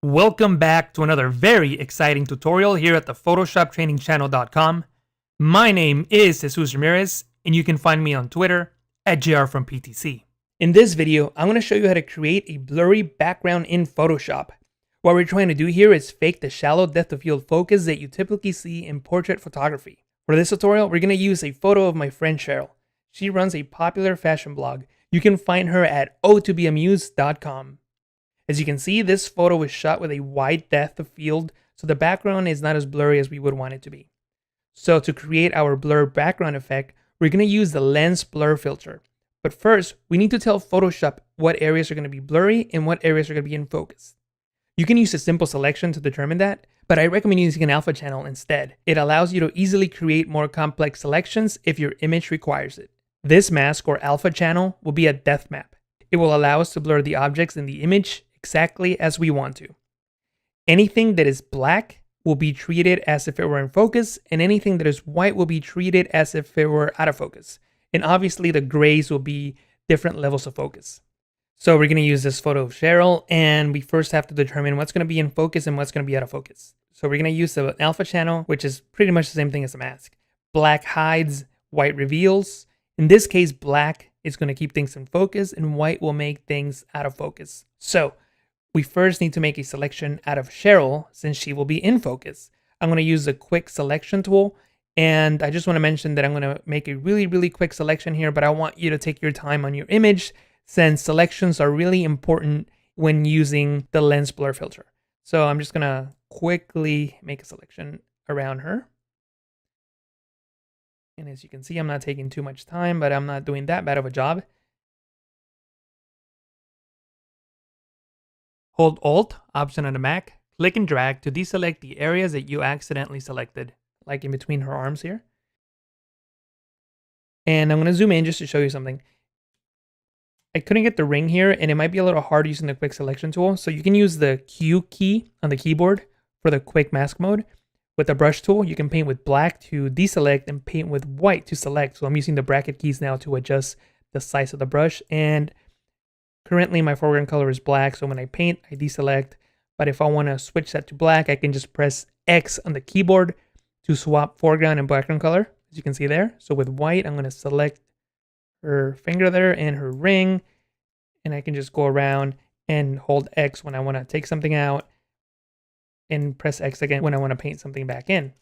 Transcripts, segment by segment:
Welcome back to another very exciting tutorial here at the PhotoshopTrainingChannel.com. My name is Jesus Ramirez, and you can find me on Twitter at JRFromPTC. In this video, I'm going to show you how to create a blurry background in Photoshop. What we're trying to do here is fake the shallow depth of field focus that you typically see in portrait photography. For this tutorial, we're going to use a photo of my friend Cheryl. She runs a popular fashion blog. You can find her at o2beamused.com. As you can see, this photo was shot with a wide depth of field, so the background is not as blurry as we would want it to be. So to create our blur background effect, we're going to use the lens blur filter. But first, we need to tell Photoshop what areas are going to be blurry and what areas are going to be in focus. You can use a simple selection to determine that, but I recommend using an alpha channel instead. It allows you to easily create more complex selections if your image requires it. This mask or alpha channel will be a depth map. It will allow us to blur the objects in the image exactly as we want to. Anything that is black will be treated as if it were in focus, and anything that is white will be treated as if it were out of focus. And obviously the grays will be different levels of focus. So we're going to use this photo of Cheryl, and we first have to determine what's going to be in focus and what's going to be out of focus. So we're going to use the alpha channel, which is pretty much the same thing as a mask. Black hides, white reveals. In this case, black is going to keep things in focus, and white will make things out of focus. So we first need to make a selection out of Cheryl since she will be in focus. I'm going to use the quick selection tool, and I just want to mention that I'm going to make a really quick selection here, but I want you to take your time on your image since selections are really important when using the lens blur filter. So I'm just going to quickly make a selection around her. And as you can see, I'm not taking too much time, but I'm not doing that bad of a job. Hold Alt, Option on the Mac, click and drag to deselect the areas that you accidentally selected, like in between her arms here. And I'm going to zoom in just to show you something. I couldn't get the ring here, and it might be a little hard using the quick selection tool. So you can use the Q key on the keyboard for the quick mask mode. With the brush tool, you can paint with black to deselect and paint with white to select. So I'm using the bracket keys now to adjust the size of the brush. And currently my foreground color is black, so when I paint, I deselect. But if I want to switch that to black, I can just press X on the keyboard to swap foreground and background color, as you can see there. So with white, I'm going to select her finger there and her ring, and I can just go around and hold X when I want to take something out, and press X again when I want to paint something back in.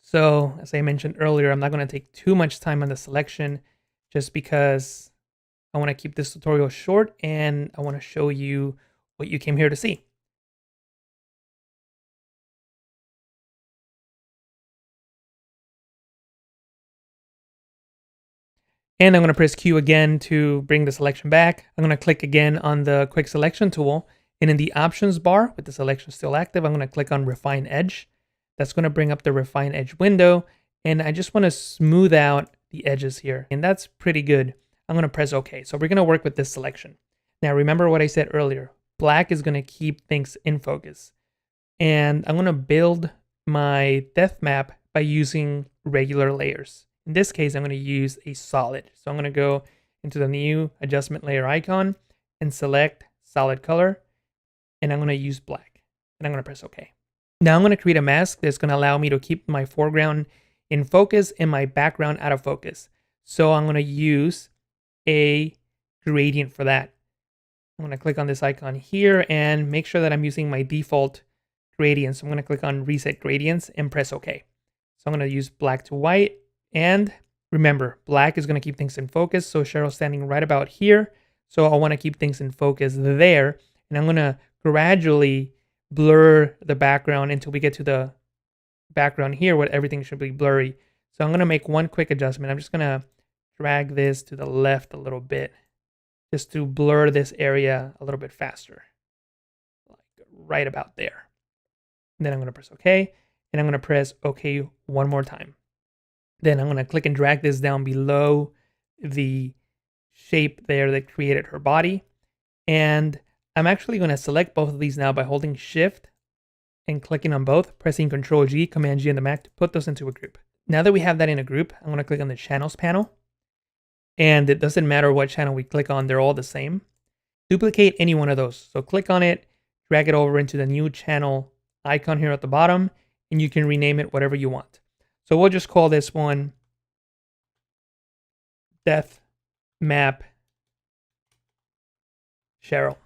So as I mentioned earlier, I'm not going to take too much time on the selection just because I want to keep this tutorial short and I want to show you what you came here to see. And I'm going to press Q again to bring the selection back. I'm going to click again on the quick selection tool. And in the options bar, with the selection still active, I'm going to click on Refine Edge. That's going to bring up the Refine Edge window. And I just want to smooth out the edges here. And that's pretty good. I'm going to press OK. So we're going to work with this selection. Now, remember what I said earlier. Black is going to keep things in focus. And I'm going to build my depth map by using regular layers. In this case, I'm going to use a solid. So I'm going to go into the new adjustment layer icon and select solid color. And I'm going to use black. And I'm going to press OK. Now I'm going to create a mask that's going to allow me to keep my foreground in focus and my background out of focus. So I'm going to use a gradient for that. I'm going to click on this icon here and make sure that I'm using my default gradients. So I'm going to click on Reset Gradients and press OK. So I'm going to use black to white. And remember, black is going to keep things in focus. So Cheryl's standing right about here. So I want to keep things in focus there. And I'm going to gradually blur the background until we get to the background here where everything should be blurry. So I'm going to make one quick adjustment. I'm just going to drag this to the left a little bit just to blur this area a little bit faster, like right about there. And then I'm going to press OK, and I'm going to press OK one more time. Then I'm going to click and drag this down below the shape there that created her body. And I'm actually going to select both of these now by holding Shift and clicking on both, pressing Control G, Command G on the Mac to put those into a group. Now that we have that in a group, I'm going to click on the Channels panel. And it doesn't matter what channel we click on, they're all the same. Duplicate any one of those. So click on it, drag it over into the new channel icon here at the bottom, and you can rename it whatever you want. So we'll just call this one Depth Map Cheryl.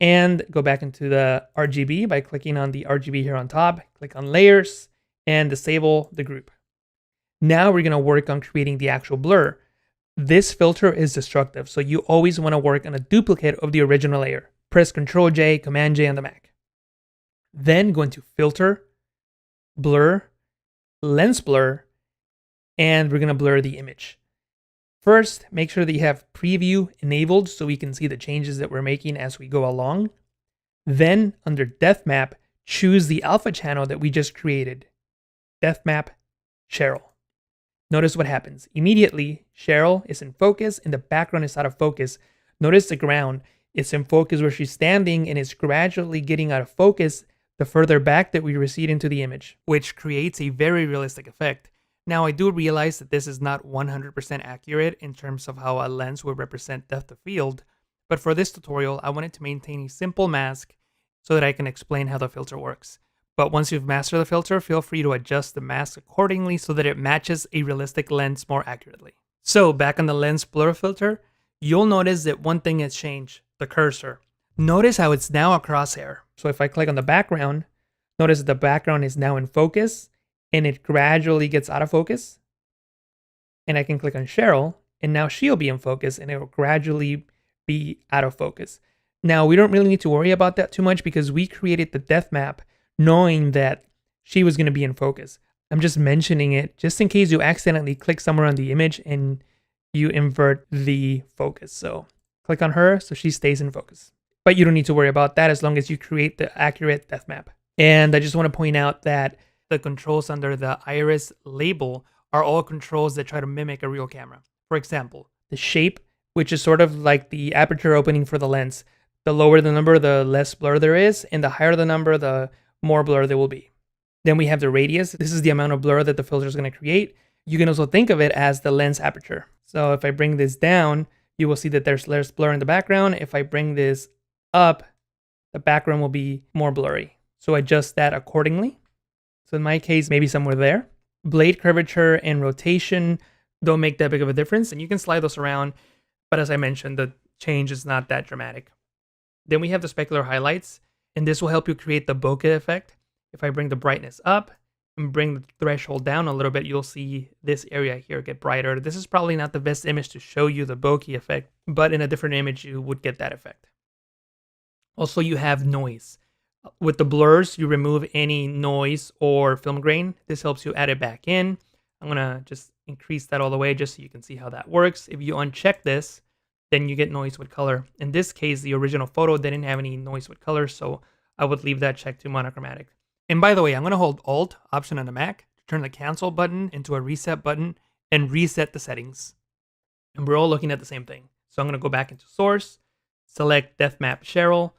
And go back into the RGB by clicking on the RGB here on top, click on layers, and disable the group. Now we're gonna work on creating the actual blur. This filter is destructive, so you always wanna work on a duplicate of the original layer. Press Ctrl J, Command J on the Mac. Then go into Filter, Blur, Lens Blur, and we're gonna blur the image. First, make sure that you have preview enabled so we can see the changes that we're making as we go along. Then, under Depth Map, choose the alpha channel that we just created, Depth Map Cheryl. Notice what happens. Immediately, Cheryl is in focus and the background is out of focus. Notice the ground is in focus where she's standing and is gradually getting out of focus the further back that we recede into the image, which creates a very realistic effect. Now, I do realize that this is not 100% accurate in terms of how a lens would represent depth of field, but for this tutorial, I wanted to maintain a simple mask so that I can explain how the filter works. But once you've mastered the filter, feel free to adjust the mask accordingly so that it matches a realistic lens more accurately. So back on the lens blur filter, you'll notice that one thing has changed, the cursor. Notice how it's now a crosshair. So if I click on the background, notice that the background is now in focus and it gradually gets out of focus. And I can click on Cheryl and now she'll be in focus and it will gradually be out of focus. Now we don't really need to worry about that too much because we created the depth map knowing that she was going to be in focus. I'm just mentioning it just in case you accidentally click somewhere on the image and you invert the focus. So click on her so she stays in focus. But you don't need to worry about that as long as you create the accurate depth map. And I just want to point out that the controls under the iris label are all controls that try to mimic a real camera. For example, the shape, which is sort of like the aperture opening for the lens. The lower the number, the less blur there is, and the higher the number, the more blur there will be. Then we have the radius. This is the amount of blur that the filter is going to create. You can also think of it as the lens aperture. So if I bring this down, you will see that there's less blur in the background. If I bring this up, the background will be more blurry. So adjust that accordingly. So in my case, maybe somewhere there. Blade curvature and rotation don't make that big of a difference, and you can slide those around. But as I mentioned, the change is not that dramatic. Then we have the specular highlights, and this will help you create the bokeh effect. If I bring the brightness up and bring the threshold down a little bit, you'll see this area here get brighter. This is probably not the best image to show you the bokeh effect, but in a different image, you would get that effect. Also, you have noise. With the blurs, you remove any noise or film grain. This helps you add it back in. I'm gonna just increase that all the way just so you can see how that works. If you uncheck this, then you get noise with color. In this case, the original photo didn't have any noise with color, so I would leave that checked to monochromatic. And by the way, I'm gonna hold Alt, Option on the Mac, to turn the cancel button into a reset button and reset the settings. And we're all looking at the same thing. So I'm gonna go back into Source, select Depth Map Cheryl,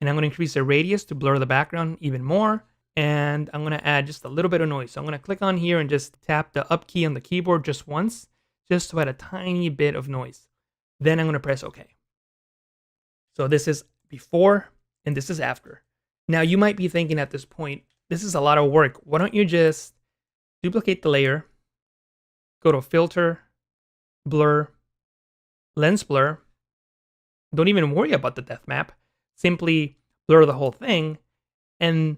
and I'm going to increase the radius to blur the background even more. And I'm going to add just a little bit of noise. So I'm going to click on here and just tap the up key on the keyboard just once, just to add a tiny bit of noise. Then I'm going to press OK. So this is before and this is after. Now you might be thinking at this point, this is a lot of work. Why don't you just duplicate the layer, go to Filter, Blur, Lens Blur. Don't even worry about the depth map. Simply blur the whole thing and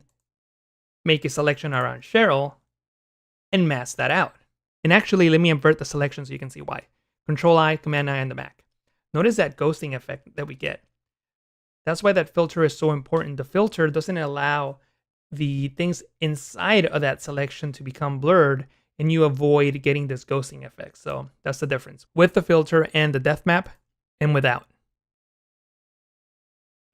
make a selection around Cheryl and mask that out. And actually, let me invert the selection so you can see why. Control-I, Command-I on the Mac. Notice that ghosting effect that we get. That's why that filter is so important. The filter doesn't allow the things inside of that selection to become blurred, and you avoid getting this ghosting effect. So that's the difference with the filter and the depth map and without.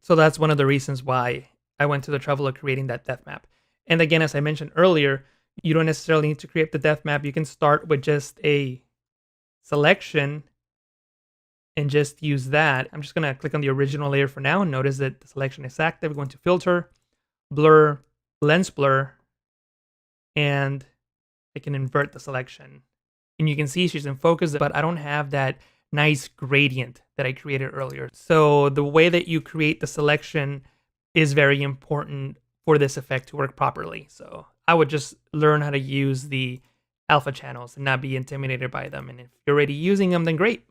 So that's one of the reasons why I went to the trouble of creating that depth map. And again, as I mentioned earlier, you don't necessarily need to create the depth map. You can start with just a selection and just use that. I'm just going to click on the original layer for now and notice that the selection is active. We're going to Filter, Blur, Lens Blur, and I can invert the selection. And you can see she's in focus, but I don't have that nice gradient that I created earlier. So the way that you create the selection is very important for this effect to work properly. So I would just learn how to use the alpha channels and not be intimidated by them. And if you're already using them, then great.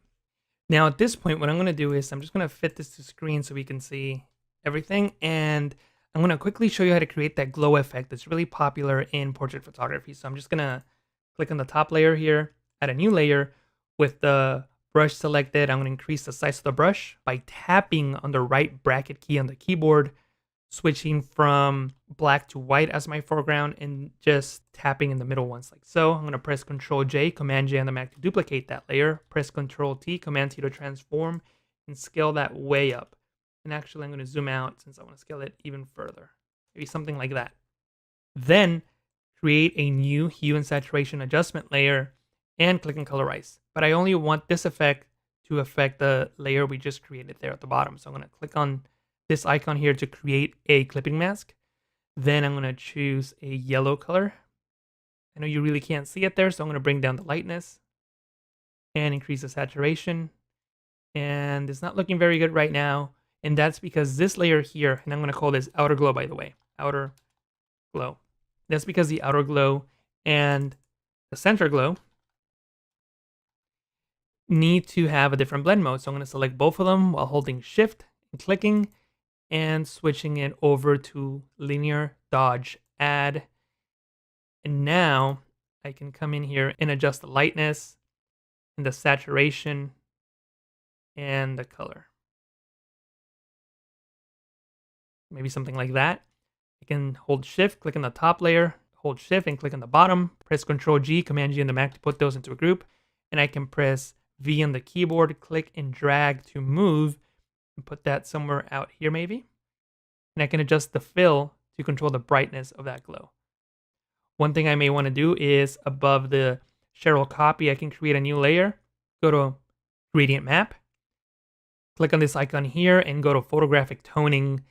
Now at this point, what I'm going to do is I'm just going to fit this to screen so we can see everything. And I'm going to quickly show you how to create that glow effect that's really popular in portrait photography. So I'm just going to click on the top layer here, add a new layer. With the brush selected, I'm going to increase the size of the brush by tapping on the right bracket key on the keyboard, switching from black to white as my foreground, and just tapping in the middle ones like so. I'm going to press Ctrl J, Command J on the Mac to duplicate that layer, press Ctrl T, Command T to transform, and scale that way up. And actually, I'm going to zoom out since I want to scale it even further. Maybe something like that. Then create a new hue and saturation adjustment layer and click on colorize. But I only want this effect to affect the layer we just created there at the bottom. So I'm going to click on this icon here to create a clipping mask. Then I'm going to choose a yellow color. I know you really can't see it there, so I'm going to bring down the lightness and increase the saturation. And it's not looking very good right now. And that's because this layer here, and I'm going to call this outer glow, by the way, outer glow. That's because the outer glow and the center glow need to have a different blend mode. So I'm going to select both of them while holding shift and clicking and switching it over to linear dodge add. And now I can come in here and adjust the lightness and the saturation and the color. Maybe something like that. I can hold shift, click on the top layer, hold shift and click on the bottom, press Ctrl G, Command G on the Mac to put those into a group. And I can press V on the keyboard, click and drag to move and put that somewhere out here maybe. And I can adjust the fill to control the brightness of that glow. One thing I may want to do is above the Cheryl copy, I can create a new layer, go to gradient map, click on this icon here and go to photographic toning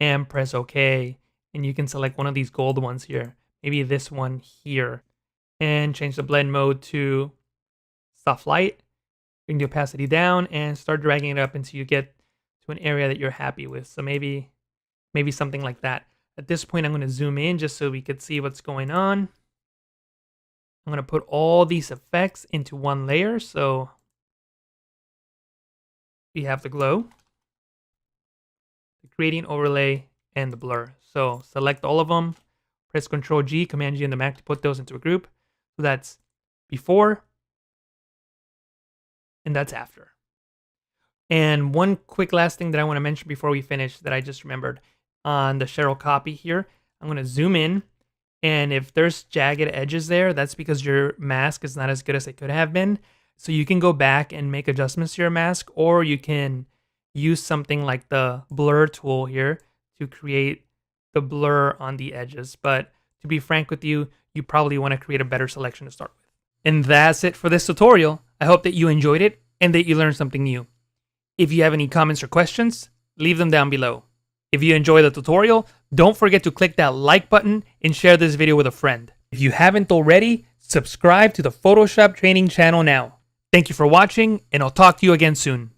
and press OK. And you can select one of these gold ones here, maybe this one here, and change the blend mode to soft light. Bring the opacity down and start dragging it up until you get to an area that you're happy with. So maybe something like that. At this point, I'm going to zoom in just so we could see what's going on. I'm going to put all these effects into one layer. So we have the glow, the gradient overlay, and the blur. So select all of them, press Ctrl G, Command G on the Mac to put those into a group. So that's before, and that's after. And one quick last thing that I want to mention before we finish that I just remembered. On the Cheryl copy here, I'm going to zoom in, and if there's jagged edges there, that's because your mask is not as good as it could have been. So you can go back and make adjustments to your mask, or you can use something like the blur tool here to create the blur on the edges. But to be frank with you, you probably want to create a better selection to start with. And that's it for this tutorial. I hope that you enjoyed it and that you learned something new. If you have any comments or questions, leave them down below. If you enjoyed the tutorial, don't forget to click that like button and share this video with a friend. If you haven't already, subscribe to the Photoshop Training channel now. Thank you for watching, and I'll talk to you again soon.